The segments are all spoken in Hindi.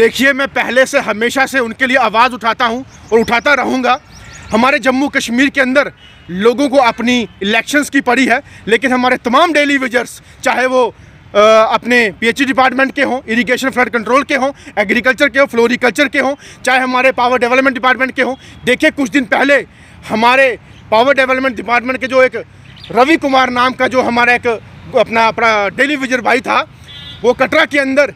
देखिए, मैं पहले से हमेशा से उनके लिए आवाज़ उठाता हूं और उठाता रहूंगा। हमारे जम्मू कश्मीर के अंदर लोगों को अपनी इलेक्शंस की पड़ी है, लेकिन हमारे तमाम डेली वेजर्स, चाहे वो अपने पीएचई डिपार्टमेंट के हों, इरिगेशन फ्लड कंट्रोल के हों, एग्रीकल्चर के हों, फ्लोरिकल्चर के हों, चाहे हमारे पावर डेवलपमेंट डिपार्टमेंट के हों। देखिए, कुछ दिन पहले हमारे पावर डेवलपमेंट डिपार्टमेंट के जो एक रवि कुमार नाम का जो हमारा एक अपना डेली वेजर भाई था, वो कटरा के अंदर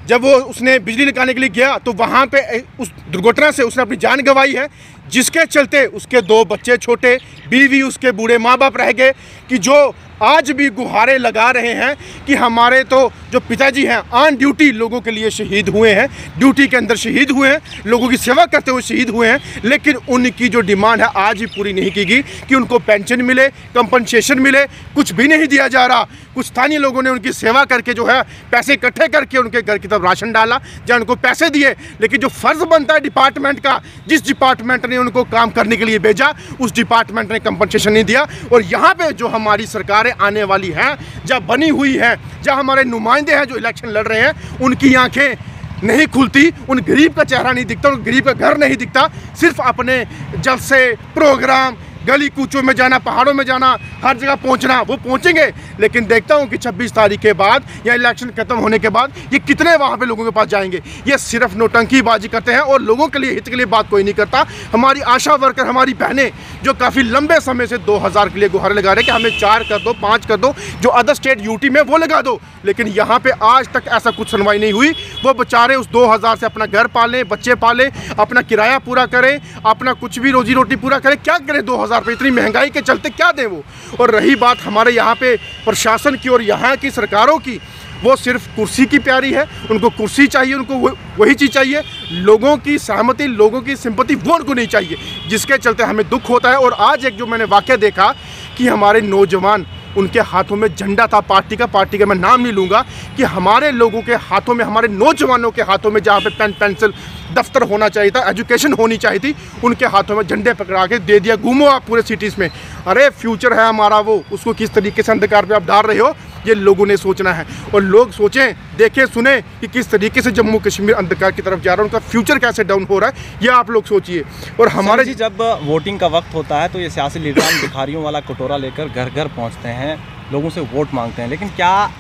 जब वो उसने बिजली निकालने के लिए गया तो वहाँ पे उस दुर्घटना से उसने अपनी जान गंवाई है, जिसके चलते उसके 2 बच्चे छोटे, बीवी, उसके बूढ़े माँ बाप रह गए, कि जो आज भी गुहारे लगा रहे हैं कि हमारे तो जो पिताजी हैं ऑन ड्यूटी लोगों के लिए शहीद हुए हैं, ड्यूटी के अंदर शहीद हुए हैं, लोगों की सेवा करते हुए शहीद हुए हैं, लेकिन उनकी जो डिमांड है आज भी पूरी नहीं की गई कि उनको पेंशन मिले, कंपनसेशन मिले। कुछ भी नहीं दिया जा रहा। कुछ स्थानीय लोगों ने उनकी सेवा करके जो है पैसे इकट्ठे करके उनके घर की तरफ राशन डाला या उनको पैसे दिए, लेकिन जो फ़र्ज़ बनता है डिपार्टमेंट का, जिस डिपार्टमेंट ने उनको काम करने के लिए भेजा, उस डिपार्टमेंट ने कंपनसेशन नहीं दिया। और यहाँ पे जो हमारी सरकारें आने वाली हैं, जब बनी हुई हैं, जब हमारे नुमाइंदे हैं जो इलेक्शन लड़ रहे हैं, उनकी आंखें नहीं खुलती, उन गरीब का चेहरा नहीं दिखता, उन गरीब का घर नहीं दिखता। सिर्फ अपने जलसे, प्रोग्राम, गली कूचों में जाना, पहाड़ों में जाना, हर जगह पहुंचना, वो पहुंचेंगे, लेकिन देखता हूं कि 26 तारीख के बाद या इलेक्शन खत्म होने के बाद ये कितने वहां पे लोगों के पास जाएंगे। ये सिर्फ नौटंकीबाजी करते हैं और लोगों के लिए, हित के लिए बात कोई नहीं करता। हमारी आशा वर्कर, हमारी बहनें जो काफ़ी लंबे समय से 2000 के लिए गुहार लगा रहे कि हमें 4 कर दो, 5 कर दो, जो अदर स्टेट यूटी में वो लगा दो, लेकिन यहाँ पर आज तक ऐसा कुछ सुनवाई नहीं हुई। वो बेचारे उस 2000 से अपना घर पालें, बच्चे पालें, अपना किराया पूरा करें, अपना कुछ भी रोजी रोटी पूरा करें। क्या करें 2000 पे? इतनी महंगाई के चलते क्या दें वो। और रही बात हमारे यहाँ पे प्रशासन की और यहाँ की सरकारों की, वो सिर्फ कुर्सी की प्यारी है, उनको कुर्सी चाहिए, उनको वही चीज़ चाहिए। लोगों की सहमति, लोगों की सिंपैथी वो उनको नहीं चाहिए, जिसके चलते हमें दुख होता है। और आज एक जो मैंने वाक़या देखा कि हमारे नौजवान, उनके हाथों में झंडा था पार्टी का मैं नाम नहीं लूँगा, कि हमारे लोगों के हाथों में, हमारे नौजवानों के हाथों में जहाँ पे पेन पेंसिल दफ्तर होना चाहिए था, एजुकेशन होनी चाहिए थी, उनके हाथों में झंडे पकड़ा के दे दिया, घूमो आप पूरे सिटीज़ में। अरे फ्यूचर है हमारा, वो उसको किस तरीके से अंधकार पे आप डाल रहे हो, ये लोगों ने सोचना है। और लोग सोचें, देखें, सुने कि किस तरीके से जम्मू कश्मीर अंधकार की तरफ जा रहा है, उनका फ्यूचर कैसे डाउन हो रहा है, ये आप लोग सोचिए। और हमारे जी, जब वोटिंग का वक्त होता है तो ये सियासी लीडर भिखारियों वाला कटोरा लेकर घर घर पहुँचते हैं, लोगों से वोट मांगते हैं, लेकिन क्या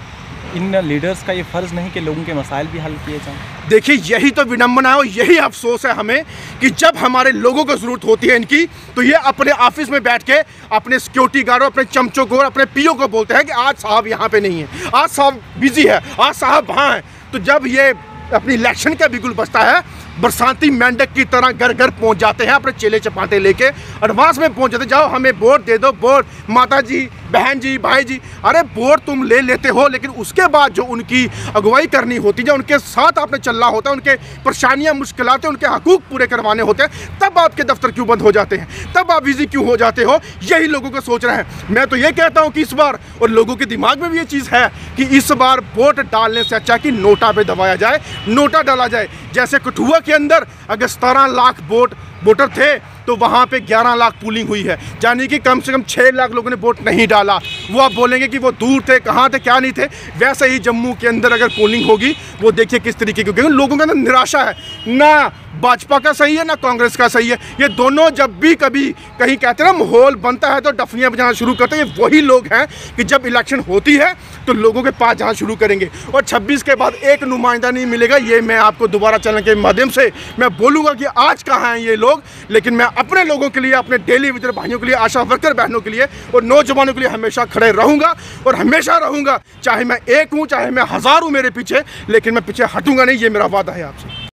इन लीडर्स का ये फ़र्ज़ नहीं कि लोगों के मसाइल भी हल किए जाएं? देखिए, यही तो विडम्बना है और यही अफसोस है हमें कि जब हमारे लोगों को ज़रूरत होती है इनकी, तो ये अपने ऑफिस में बैठ के अपने सिक्योरिटी गार्डों, अपने चमचों को और अपने पीओ को बोलते हैं कि आज साहब यहाँ पे नहीं है, आज साहब बिजी है, आज साहब वहाँ हैं। तो जब ये अपनी इलेक्शन का बिगुल बजता है, बरसाती मेंढक की तरह घर घर पहुँच जाते हैं, अपने चेले चपाते लेके एडवांस में पहुँच जाते, जाओ हमें वोट दे दो, वोट माता जी, बहन जी, भाई जी। अरे वोट तुम ले लेते हो, लेकिन उसके बाद जो उनकी अगुवाई करनी होती है, जो उनके साथ आपने चलना होता है, उनके परेशानियां, मुश्किलातें, उनके हकूक़ पूरे करवाने होते हैं, तब आपके दफ्तर क्यों बंद हो जाते हैं, तब आप बिजी क्यों हो जाते हो? यही लोगों को सोच रहे हैं। मैं तो ये कहता हूँ कि इस बार, और लोगों के दिमाग में भी ये चीज़ है कि इस बार वोट डालने से अच्छा कि नोटा पे दबाया जाए, नोटा डाला जाए। जैसे कठुआ के अंदर अगर 17 लाख वोटर थे तो वहाँ पे 11 लाख पोलिंग हुई है, यानी कि कम से कम 6 लाख लोगों ने वोट नहीं डाला। वो आप बोलेंगे कि वो दूर थे, कहाँ थे, क्या नहीं थे। वैसे ही जम्मू के अंदर अगर पोलिंग होगी, वो देखिए किस तरीके की, क्योंकि लोगों के अंदर निराशा है, ना भाजपा का सही है ना कांग्रेस का सही है। ये दोनों जब भी कभी कहीं कहते हैं ना माहौल बनता है तो डफलियाँ बजाना शुरू करते हैं। ये वही लोग हैं कि जब इलेक्शन होती है तो लोगों के पास जाना शुरू करेंगे। और 26 के बाद एक नुमाइंदा नहीं मिलेगा, ये मैं आपको दोबारा चैनल के माध्यम से मैं बोलूँगा कि आज कहाँ हैं ये लोग। लेकिन मैं अपने लोगों के लिए, अपने डेली वेजर भाइयों के लिए, आशा वर्कर बहनों के लिए और नौजवानों के लिए हमेशा खड़े रहूँगा और हमेशा रहूँगा। चाहे मैं एक हूँ, चाहे मैं 1000 हूँ मेरे पीछे, लेकिन मैं पीछे हटूँगा नहीं, ये मेरा वादा है आपसे।